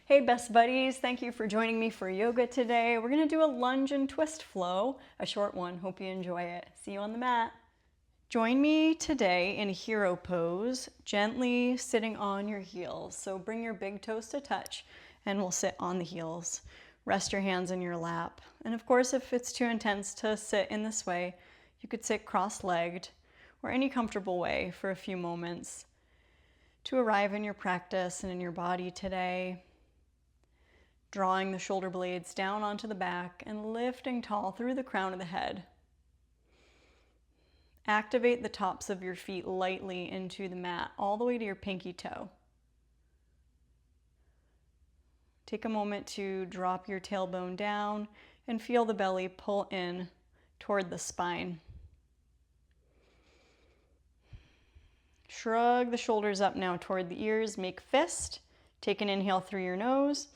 Hey best buddies, thank you for joining me for yoga today. We're gonna do a lunge and twist flow, a short one. Hope you enjoy it. See you on the mat. Join me today in a hero pose, gently sitting on your heels. So bring your big toes to touch and we'll sit on the heels. Rest your hands in your lap. And of course, if it's too intense to sit in this way, you could sit cross-legged or any comfortable way for a few moments to arrive in your practice and in your body today. Drawing the shoulder blades down onto the back and lifting tall through the crown of the head. Activate the tops of your feet lightly into the mat, all the way to your pinky toe. Take a moment to drop your tailbone down and feel the belly pull in toward the spine. Shrug the shoulders up now toward the ears, make fist. Take an inhale through your nose.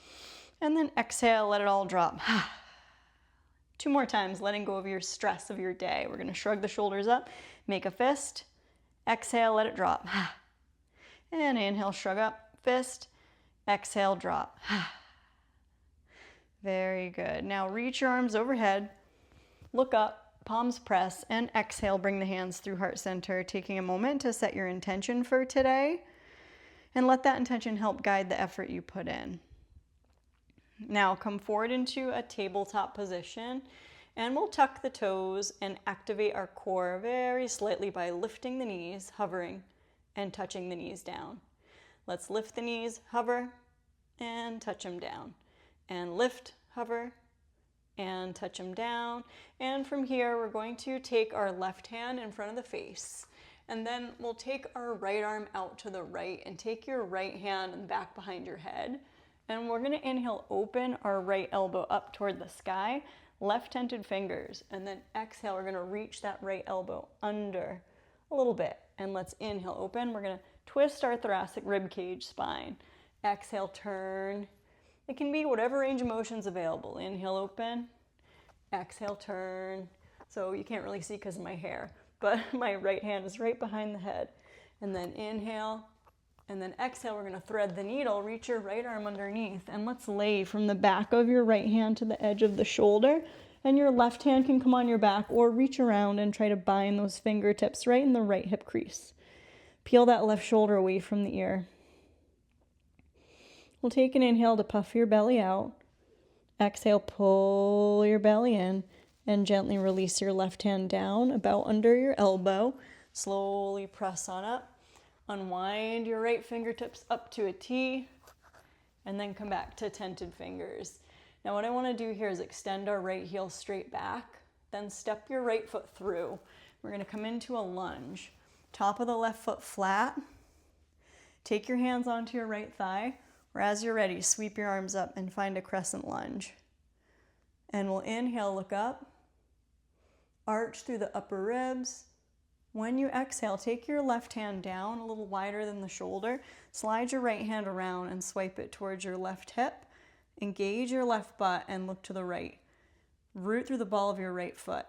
And then exhale, let it all drop. 2 more times, letting go of your stress of your day. We're gonna shrug the shoulders up, make a fist. Exhale, let it drop. And inhale, shrug up, fist. Exhale, drop. Very good. Now reach your arms overhead, look up, palms press, and exhale, bring the hands through heart center, taking a moment to set your intention for today. And let that intention help guide the effort you put in. Now come forward into a tabletop position and we'll tuck the toes and activate our core very slightly by lifting the knees, hovering, and touching the knees down. Let's lift the knees, hover, and touch them down. And lift, hover, and touch them down. And from here, we're going to take our left hand in front of the face. And then we'll take our right arm out to the right and take your right hand back behind your head. And we're gonna inhale, open our right elbow up toward the sky, left tented fingers, and then exhale, we're gonna reach that right elbow under a little bit. And let's inhale, open. We're gonna twist our thoracic rib cage spine. Exhale, turn. It can be whatever range of motion's available. Inhale, open. Exhale, turn. So you can't really see because of my hair, but my right hand is right behind the head. And then inhale. And then exhale, we're gonna thread the needle, reach your right arm underneath, and let's lay from the back of your right hand to the edge of the shoulder, and your left hand can come on your back or reach around and try to bind those fingertips right in the right hip crease. Peel that left shoulder away from the ear. We'll take an inhale to puff your belly out. Exhale, pull your belly in, and gently release your left hand down, about under your elbow. Slowly press on up. Unwind your right fingertips up to a T, and then come back to tented fingers. Now what I want to do here is extend our right heel straight back, then step your right foot through. We're going to come into a lunge. Top of the left foot flat. Take your hands onto your right thigh, or as you're ready, sweep your arms up and find a crescent lunge. And we'll inhale, look up, arch through the upper ribs. When you exhale, take your left hand down a little wider than the shoulder. Slide your right hand around and swipe it towards your left hip. Engage your left butt and look to the right. Root through the ball of your right foot.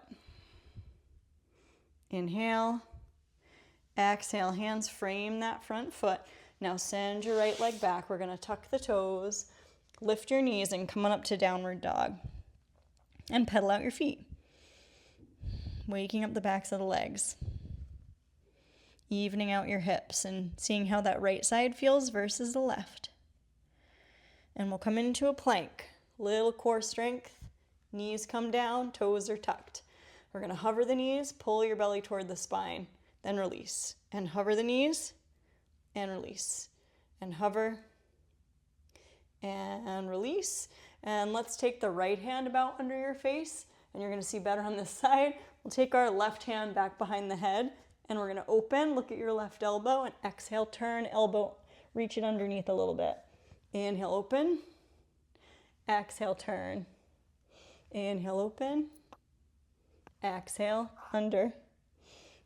Inhale. Exhale, hands frame that front foot. Now send your right leg back. We're going to tuck the toes, lift your knees, and come on up to downward dog. And pedal out your feet. Waking up the backs of the legs. Evening out your hips and seeing how that right side feels versus the left. And we'll come into a plank. Little core strength. Knees come down, toes are tucked. We're going to hover the knees, pull your belly toward the spine, then release. And hover the knees, and release. And hover, and release. And let's take the right hand about under your face, and you're going to see better on this side. We'll take our left hand back behind the head, and we're gonna open, look at your left elbow, and exhale, turn, elbow, reach it underneath a little bit. Inhale, open. Exhale, turn. Inhale, open. Exhale, under.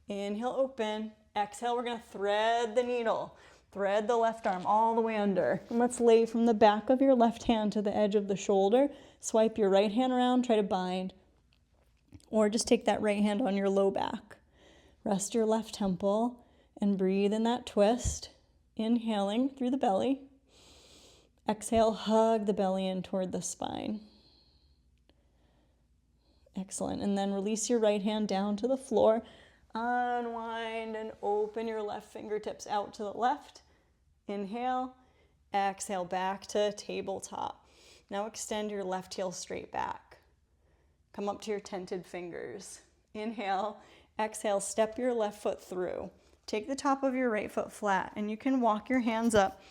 Inhale, open. Exhale, we're gonna thread the needle. Thread the left arm all the way under. And let's lay from the back of your left hand to the edge of the shoulder. Swipe your right hand around, try to bind. Or just take that right hand on your low back. Rest your left temple and breathe in that twist, inhaling through the belly. Exhale, hug the belly in toward the spine. Excellent. And then release your right hand down to the floor. Unwind and open your left fingertips out to the left. Inhale. Exhale, back to tabletop. Now extend your left heel straight back. Come up to your tented fingers. Inhale. Exhale, step your left foot through. Take the top of your right foot flat, and you can walk your hands up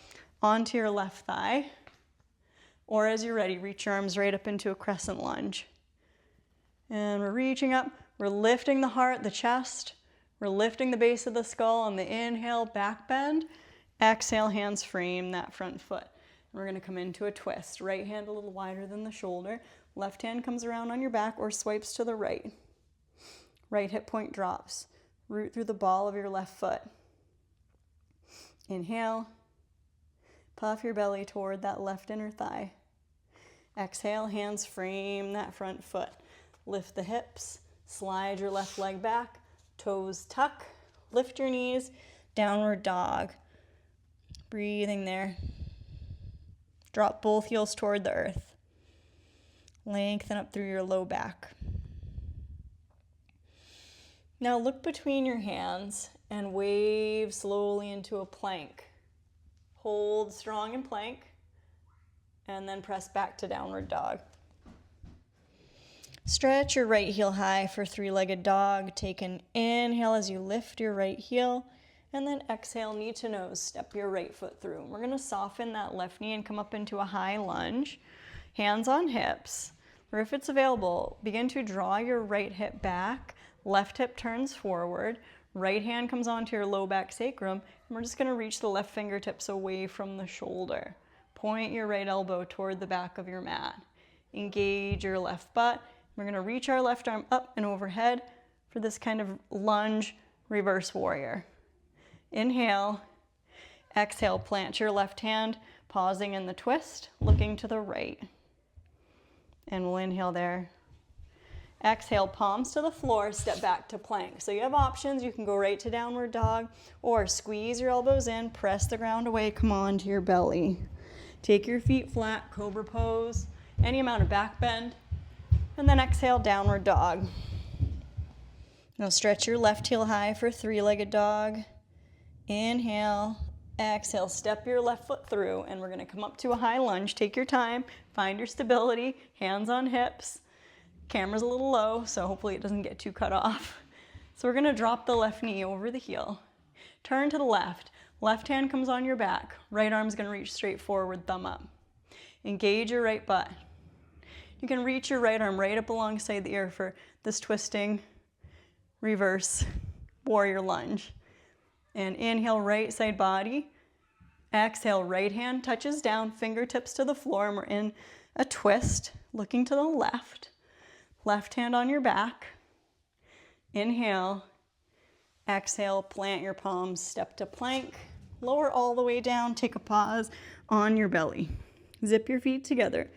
onto your left thigh. Or as you're ready, reach your arms right up into a crescent lunge. And we're reaching up. We're lifting the heart, the chest. We're lifting the base of the skull on the inhale, back bend. Exhale, hands frame that front foot. And we're going to come into a twist. Right hand a little wider than the shoulder. Left hand comes around on your back or swipes to the right. Right hip point drops. Root through the ball of your left foot. Inhale. Puff your belly toward that left inner thigh. Exhale, hands frame that front foot. Lift the hips. Slide your left leg back. Toes tuck. Lift your knees. Downward dog. Breathing there. Drop both heels toward the earth. Lengthen up through your low back. Now look between your hands and wave slowly into a plank. Hold strong in plank and then press back to downward dog. Stretch your right heel high for three-legged dog. Take an inhale as you lift your right heel and then exhale, knee to nose. Step your right foot through. We're going to soften that left knee and come up into a high lunge. Hands on hips, or if it's available, begin to draw your right hip back. Left hip turns forward, right hand comes onto your low back sacrum, and we're just going to reach the left fingertips away from the shoulder. Point your right elbow toward the back of your mat. Engage your left butt. We're going to reach our left arm up and overhead for this kind of lunge reverse warrior. Inhale. Exhale, plant your left hand, pausing in the twist, looking to the right. And we'll inhale there. Exhale, palms to the floor, step back to plank. So you have options. You can go right to downward dog or squeeze your elbows in, press the ground away, come on to your belly. Take your feet flat, cobra pose, any amount of back bend, and then exhale, downward dog. Now stretch your left heel high for three-legged dog. Inhale, exhale, step your left foot through, and we're gonna come up to a high lunge. Take your time, find your stability, hands on hips. Camera's a little low, so hopefully it doesn't get too cut off. So we're gonna drop the left knee over the heel. Turn to the left. Left hand comes on your back. Right arm's gonna reach straight forward, thumb up. Engage your right butt. You can reach your right arm right up alongside the ear for this twisting reverse warrior lunge. And inhale, right side body. Exhale, right hand touches down, fingertips to the floor, and we're in a twist, looking to the left. Left hand on your back. Inhale. Exhale, plant your palms, step to plank. Lower all the way down, take a pause on your belly. Zip your feet together.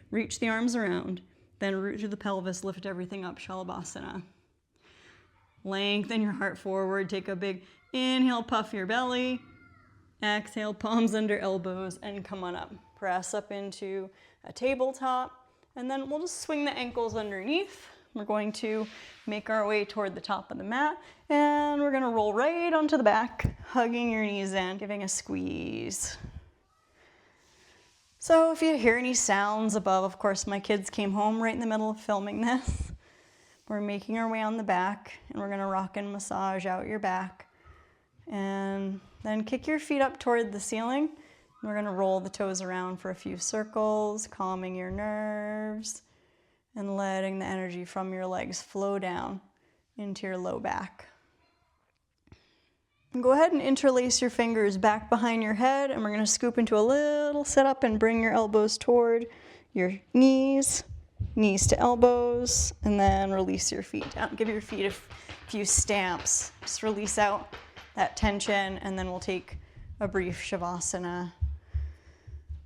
Reach the arms around. Then root through the pelvis, lift everything up, Shalabhasana. Lengthen your heart forward. Take a big inhale, puff your belly. Exhale, palms under elbows, and come on up. Press up into a tabletop. And then we'll just swing the ankles underneath. We're going to make our way toward the top of the mat, and we're gonna roll right onto the back, hugging your knees in, giving a squeeze. So if you hear any sounds above, of course, my kids came home right in the middle of filming this. We're making our way on the back, and we're gonna rock and massage out your back. And then kick your feet up toward the ceiling. We're gonna roll the toes around for a few circles, calming your nerves and letting the energy from your legs flow down into your low back. And go ahead and interlace your fingers back behind your head, and we're gonna scoop into a little sit up and bring your elbows toward your knees, knees to elbows, and then release your feet down. Give your feet a few stamps. Just release out that tension, and then we'll take a brief Shavasana.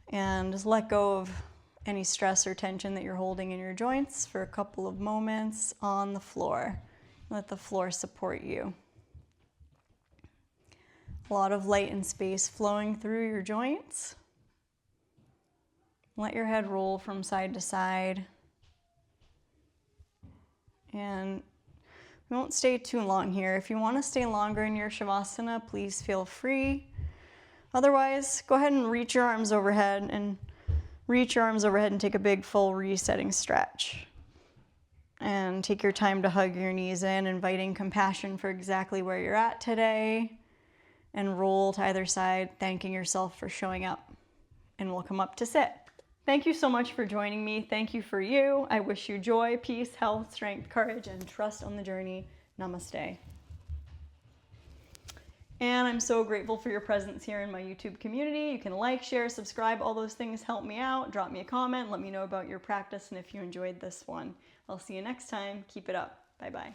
And just let go of any stress or tension that you're holding in your joints for a couple of moments on the floor. Let the floor support you. A lot of light and space flowing through your joints. Let your head roll from side to side. And we won't stay too long here. If you want to stay longer in your Shavasana, please feel free. Otherwise, go ahead and reach your arms overhead and take a big full resetting stretch. And take your time to hug your knees in, inviting compassion for exactly where you're at today. And roll to either side, thanking yourself for showing up. And we'll come up to sit. Thank you so much for joining me. Thank you for you. I wish you joy, peace, health, strength, courage, and trust on the journey. Namaste. And I'm so grateful for your presence here in my YouTube community. You can like, share, subscribe. All those things help me out. Drop me a comment. Let me know about your practice and if you enjoyed this one. I'll see you next time. Keep it up. Bye-bye.